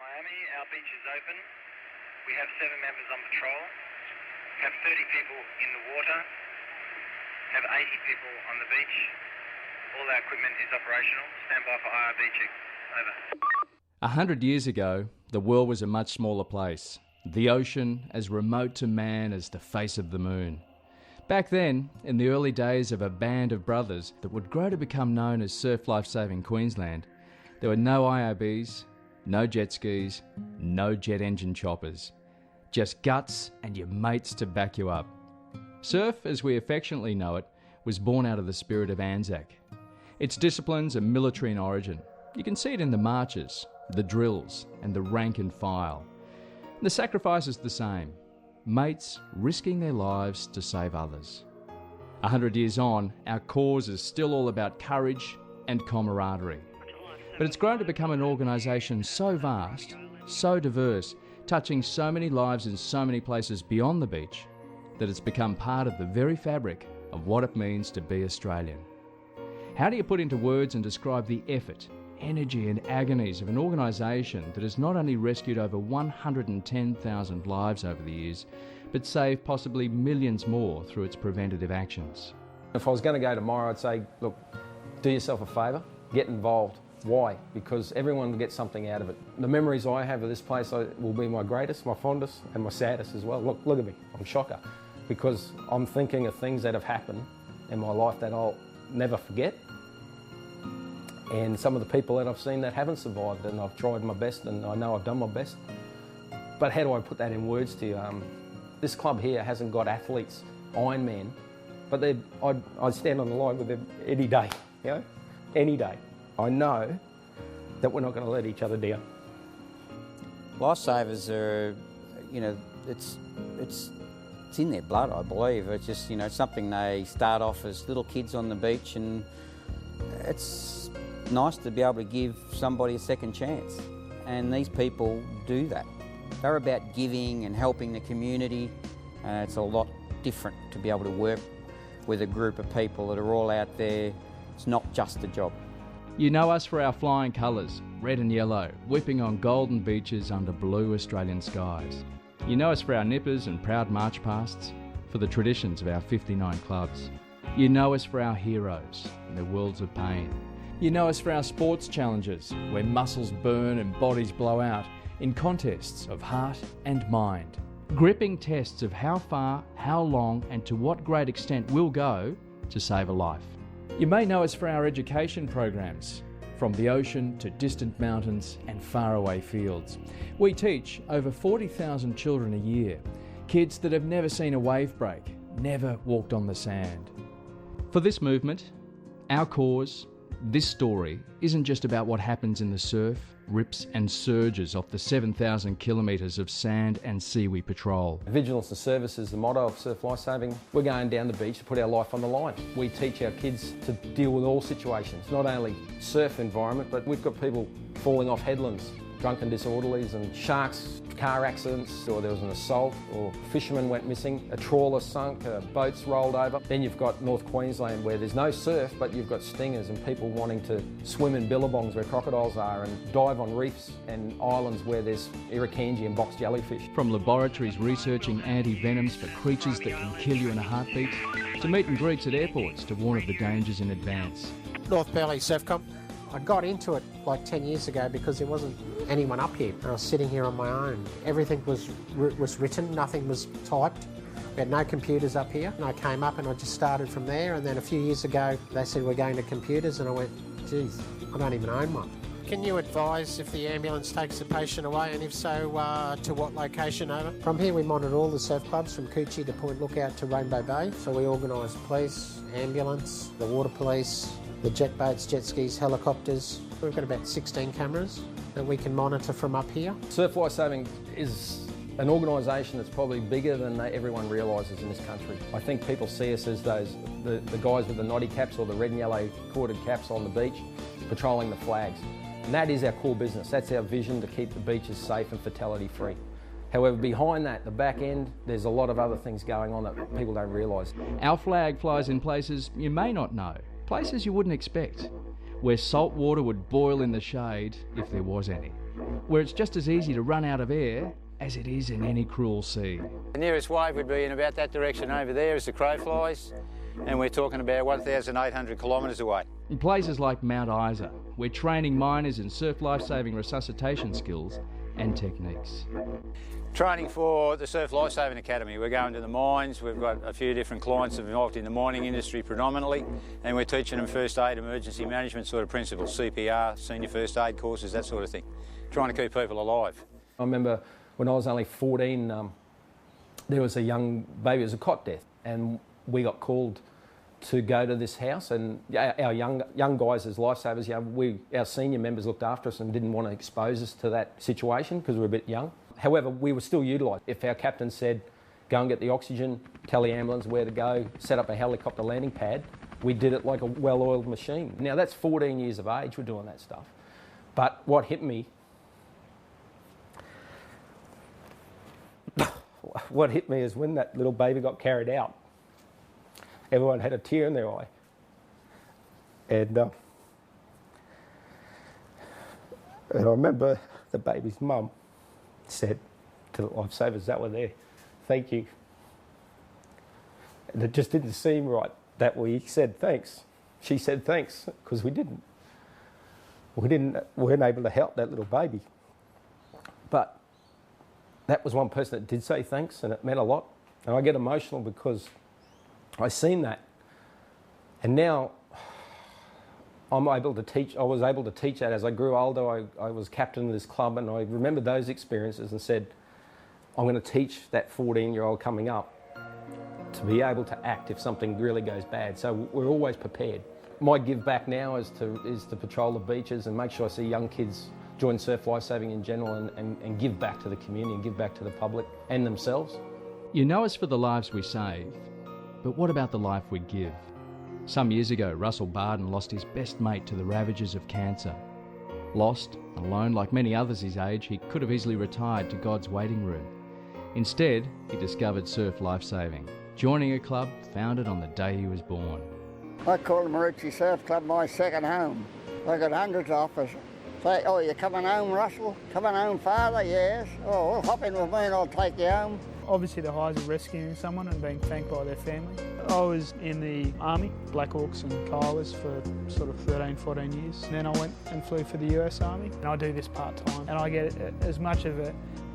Miami, our beach is open. We have 7 members on patrol. We have 30 people in the water. We have 80 people on the beach. All our equipment is operational. Stand by for IRB check. Over. 100 years ago, the world was a much smaller place. The ocean as remote to man as the face of the moon. Back then, in the early days of a band of brothers that would grow to become known as Surf Life Saving Queensland, there were no IRBs, no jet skis, no jet engine choppers. Just guts and your mates to back you up. Surf, as we affectionately know it, was born out of the spirit of Anzac. Its disciplines are military in origin. You can see it in the marches, the drills, and the rank and file. The sacrifice is the same. Mates risking their lives to save others. 100 years on, our cause is still all about courage and camaraderie. But it's grown to become an organisation so vast, so diverse, touching so many lives in so many places beyond the beach, that it's become part of the very fabric of what it means to be Australian. How do you put into words and describe the effort, energy and agonies of an organisation that has not only rescued over 110,000 lives over the years, but saved possibly millions more through its preventative actions? If I was going to go tomorrow, I'd say, look, do yourself a favour, get involved. Why? Because everyone will get something out of it. The memories I have of this place will be my greatest, my fondest and my saddest as well. Look at me, I'm shocker. Because I'm thinking of things that have happened in my life that I'll never forget. And some of the people that I've seen that haven't survived, and I've tried my best and I know I've done my best. But how do I put that in words to you? This club here hasn't got athletes, Ironman, but I'd stand on the line with them any day, you know, any day. I know that we're not going to let each other down. Lifesavers are, you know, it's in their blood, I believe. It's just, you know, something they start off as little kids on the beach, and it's nice to be able to give somebody a second chance. And these people do that. They're about giving and helping the community. It's a lot different to be able to work with a group of people that are all out there. It's not just a job. You know us for our flying colours, red and yellow, whipping on golden beaches under blue Australian skies. You know us for our nippers and proud march pasts, for the traditions of our 59 clubs. You know us for our heroes in their worlds of pain. You know us for our sports challenges, where muscles burn and bodies blow out in contests of heart and mind. Gripping tests of how far, how long and to what great extent we'll go to save a life. You may know us for our education programs, from the ocean to distant mountains and faraway fields. We teach over 40,000 children a year, kids that have never seen a wave break, never walked on the sand. For this movement, our cause, this story isn't just about what happens in the surf, rips and surges off the 7,000 kilometres of sand and sea we patrol. Vigilance and service is the motto of Surf Life Saving. We're going down the beach to put our life on the line. We teach our kids to deal with all situations, not only surf environment, but we've got people falling off headlands, drunken disorderlies and sharks, car accidents, or there was an assault, or fishermen went missing, a trawler sunk, boats rolled over. Then you've got North Queensland where there's no surf, but you've got stingers and people wanting to swim in billabongs where crocodiles are and dive on reefs and islands where there's irukandji and box jellyfish. From laboratories researching anti-venoms for creatures that can kill you in a heartbeat, to meet and greets at airports to warn of the dangers in advance. North Burleigh SurfCom. I got into it like 10 years ago because there wasn't anyone up here. I was sitting here on my own. Everything was written, nothing was typed. We had no computers up here. And I came up and I just started from there, and then a few years ago they said we're going to computers, and I went, geez, I don't even own one. Can you advise if the ambulance takes the patient away, and if so, to what location over? From here we monitor all the surf clubs from Coochie to Point Lookout to Rainbow Bay. So we organise police, ambulance, the water police, the jet boats, jet skis, helicopters. We've got about 16 cameras that we can monitor from up here. Surf Life Saving is an organisation that's probably bigger than everyone realises in this country. I think people see us as the guys with the noddy caps or the red and yellow corded caps on the beach patrolling the flags. And that is our core business. That's our vision, to keep the beaches safe and fatality free. However, behind that, the back end, there's a lot of other things going on that people don't realise. Our flag flies in places you may not know, places you wouldn't expect, where salt water would boil in the shade if there was any. where it's just as easy to run out of air as it is in any cruel sea. The nearest wave would be in about that direction over there as the crow flies, and we're talking about 1,800 kilometres away. In places like Mount Isa, we're training miners in surf life-saving resuscitation skills and techniques. Training for the Surf Lifesaving Academy. We're going to the mines, we've got a few different clients involved in the mining industry predominantly, and we're teaching them first aid, emergency management sort of principles, CPR, senior first aid courses, that sort of thing. Trying to keep people alive. I remember when I was only 14, there was a young baby, it was a cot death, and we got called to go to this house, and our young guys as lifesavers, our senior members looked after us and didn't want to expose us to that situation because we were a bit young. However, we were still utilised. If our captain said, go and get the oxygen, tell the ambulance where to go, set up a helicopter landing pad, we did it like a well-oiled machine. Now that's 14 years of age, we're doing that stuff. But what hit me is when that little baby got carried out, everyone had a tear in their eye. And I remember the baby's mum said to the lifesavers that were there, "Thank you." And it just didn't seem right that we said thanks. She said thanks because we weren't able to help that little baby. But that was one person that did say thanks, and it meant a lot. And I get emotional because I seen that, and now I'm able to teach. I was able to teach that as I grew older. I was captain of this club, and I remembered those experiences and said, I'm going to teach that 14-year-old coming up to be able to act if something really goes bad. So we're always prepared. My give back now is to patrol the beaches and make sure I see young kids join surf lifesaving in general and give back to the community and give back to the public and themselves. You know us for the lives we save, but what about the life we give? Some years ago, Russell Barden lost his best mate to the ravages of cancer. Lost, alone like many others his age, he could have easily retired to God's waiting room. Instead, he discovered surf lifesaving, joining a club founded on the day he was born. I call the Camaraderie Surf Club my second home. I've got hundreds of us. Say, oh, you're coming home, Russell? Coming home, father? Yes. Oh, well, hop in with me and I'll take you home. Obviously the highs of rescuing someone and being thanked by their family. I was in the Army, Black Hawks and Kiowas for sort of 13, 14 years. And then I went and flew for the US Army, and I do this part-time. And I get as much of a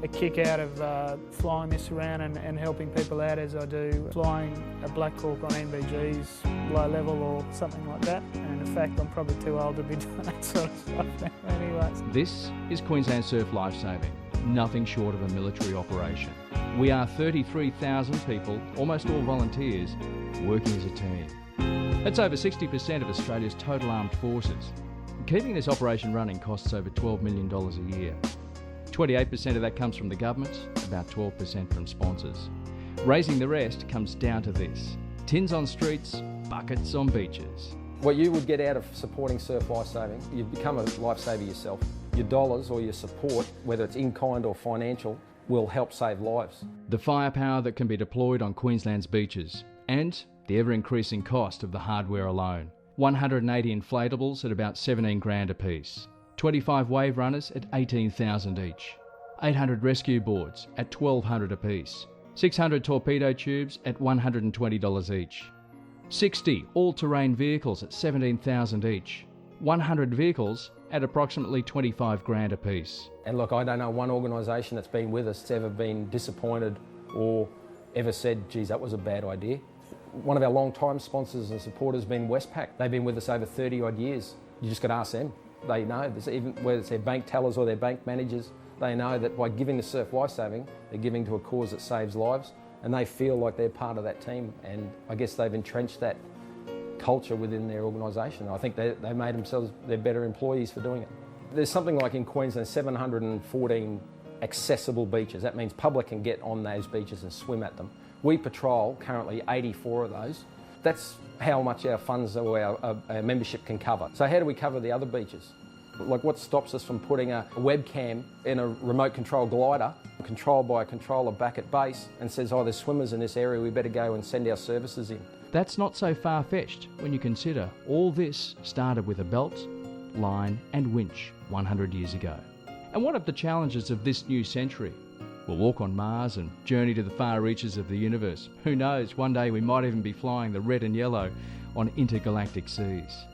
kick out of flying this around and helping people out as I do flying a Black Hawk on NVGs, low level or something like that. And in fact, I'm probably too old to be doing that sort of stuff now anyway. This is Queensland Surf Lifesaving, nothing short of a military operation. We are 33,000 people, almost all volunteers, working as a team. That's over 60% of Australia's total armed forces. Keeping this operation running costs over $12 million a year. 28% of that comes from the government, about 12% from sponsors. Raising the rest comes down to this: tins on streets, buckets on beaches. What you would get out of supporting surf lifesaving, you become a lifesaver yourself. Your dollars or your support, whether it's in kind or financial, will help save lives. The firepower that can be deployed on Queensland's beaches, and the ever-increasing cost of the hardware alone. 180 inflatables at about 17 grand a piece. 25 wave runners at 18,000 each. 800 rescue boards at 1,200 a piece. 600 torpedo tubes at $120 each. 60 all-terrain vehicles at 17,000 each. 100 vehicles at approximately 25 grand a piece. And look, I don't know one organisation that's been with us that's ever been disappointed or ever said, geez, that was a bad idea. One of our long-time sponsors and supporters has been Westpac. They've been with us over 30 odd years. You just got to ask them. They know, even whether it's their bank tellers or their bank managers, they know that by giving to surf lifesaving, they're giving to a cause that saves lives, and they feel like they're part of that team, and I guess they've entrenched that culture within their organisation. I think they made themselves, they're better employees for doing it. There's something like in Queensland 714 accessible beaches. That means public can get on those beaches and swim at them. We patrol currently 84 of those. That's how much our funds or our membership can cover. So how do we cover the other beaches? Like, what stops us from putting a webcam in a remote control glider controlled by a controller back at base and says, oh, there's swimmers in this area, we better go and send our services in. That's not so far-fetched when you consider all this started with a belt, line and winch 100 years ago. And what of the challenges of this new century? We'll walk on Mars and journey to the far reaches of the universe. Who knows, one day we might even be flying the red and yellow on intergalactic seas.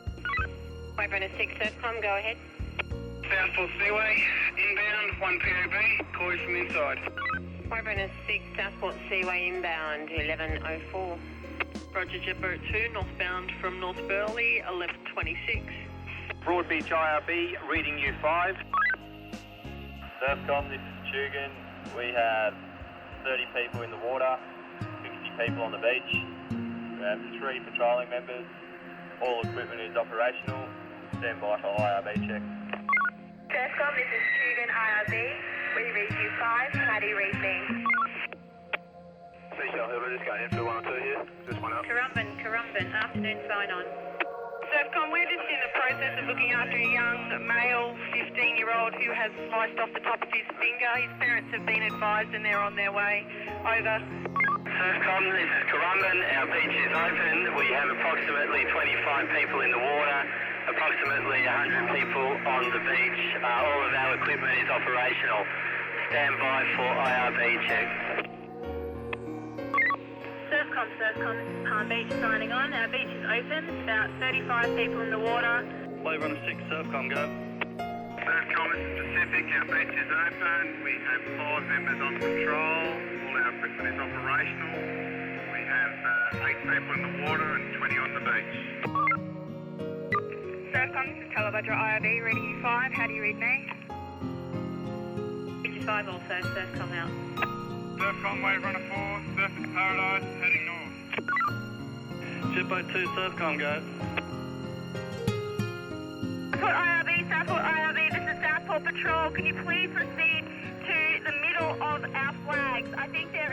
Wayburn 6 SurfCom, go ahead. Southport Seaway, inbound, 1 POB, call you from inside. Wayburn 6 Southport Seaway inbound, 11:04. Roger, Jetboat 2, northbound from North Burleigh, 11:26. Broadbeach IRB, reading you 5. SurfCom, this is Tugan. We have 30 people in the water, 60 people on the beach. We have 3 patrolling members. All equipment is operational. Stand by for IRB check. SurfCom, this is Tugan IRB. We read you 5. How do you read me? Michelle Hilbert, just going in for 1 or 2 here. Just 1 up. Currumbin, afternoon sign on. SurfCom, we're just in the process of looking after a young male 15-year-old who has sliced off the top of his finger. His parents have been advised and they're on their way. Over. SurfCom, this is Currumbin. Our beach is open. We have approximately 25 people in the water, approximately 100 people on the beach. All of our equipment is operational. Stand by for IRB check. SurfCom, this is Palm Beach signing on. Our beach is open. About 35 people in the water. Wayburn 6, SurfCom, go. SurfCom, this is Pacific. Our beach is open. We have 5 members on patrol. All our equipment is operational. We have 8 people in the water and 20 on the beach. SurfCom, this is Calabudra IRB, reading you 5. How do you read me? Beach is 5 also, SurfCom out. SurfCom, Waverunner 4, Surfing Paradise, heading north. Jetboat 2, SurfCom, go. Southport IRB, this is Southport Patrol. Can you please proceed to the middle of our flags? I think there